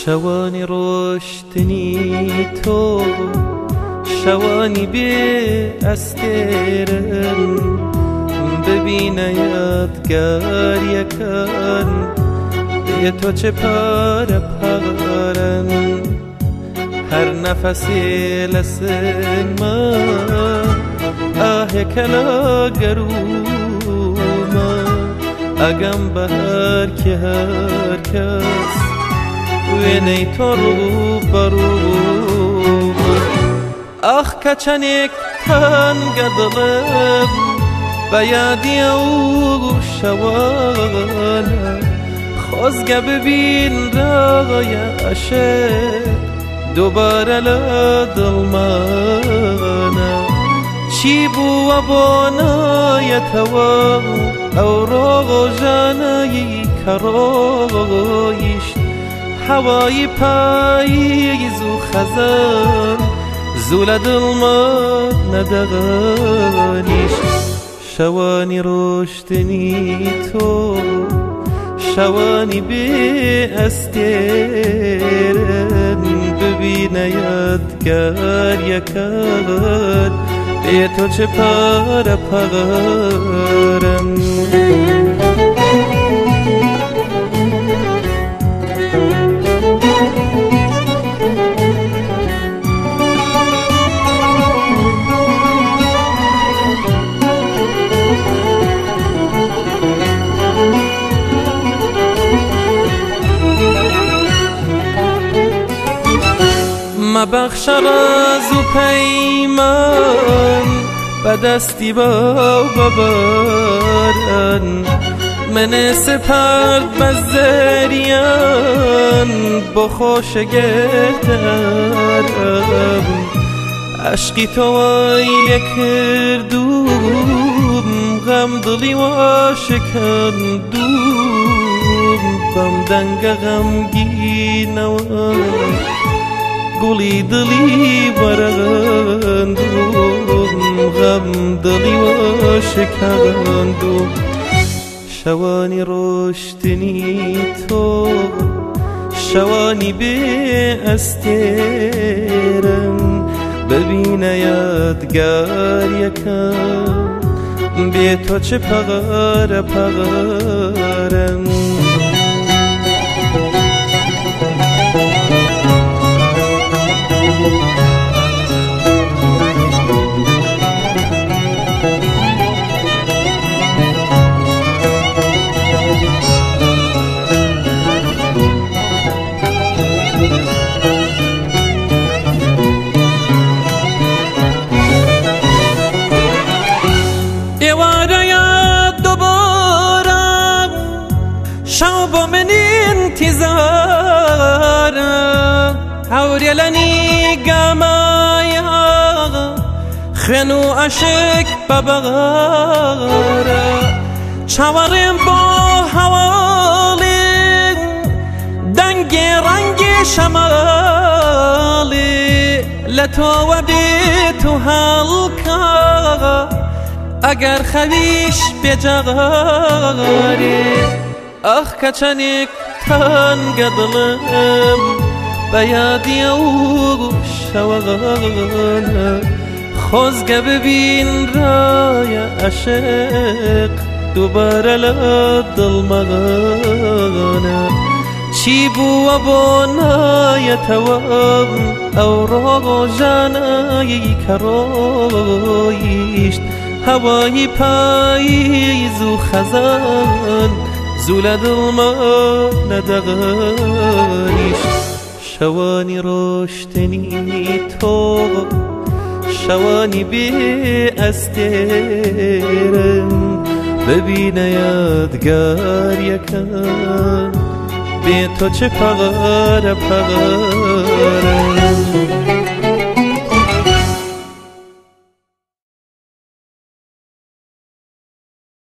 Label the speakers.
Speaker 1: شوانی روشتنی تو شوانی بی استرن ببین یادگار یکن به تو چه پاره پارن هر نفسی لسن ما آه کلا گروما اگم بهر که هر کس وینی تو رو برو آخ کچنک تنگ دلم بیادی او شوانا خوزگه ببین رای عشق دوباره لدل مانا چی بو ابانای توا او رو جانایی کرایشت هوای پاییز و خزان زول دل ما ندغانیش شوانی روشتنی تو شوانی بی استرن ببین یادگار یکن به تو چه پاره پارم مبخش راز و پیمان بدستی با ببارن من سپرد بزریان با خوش گردم عشقی تو ویل کردوم غم دلی و شکندوم بم دنگ غمگینم گلی دلی برندوم غم دلی و شکندوم شوانی روشتنی تو شوانی بی استرن ببین یادگار یکن بی تو چه پغاره پغارم شوب من انتظار حوري لني قمايا خنو عشق ببغارا شوارم با حوالي دنگ رنگ شمالي لتو و بیتو حلقا اگر خویش بجغاری آخ کچنک تنگ دلم بیادی او شوانا خوزگه ببین رای عشق دوباره لدل مغانا چی بو ابانای توام او رو جانایی کرایشت هوای پاییز و خزان زول دل ما ندغانیش شوانی روشتنی تو شوانی بی استرن ببین یادگار یکن به تو چه پغاره پغاره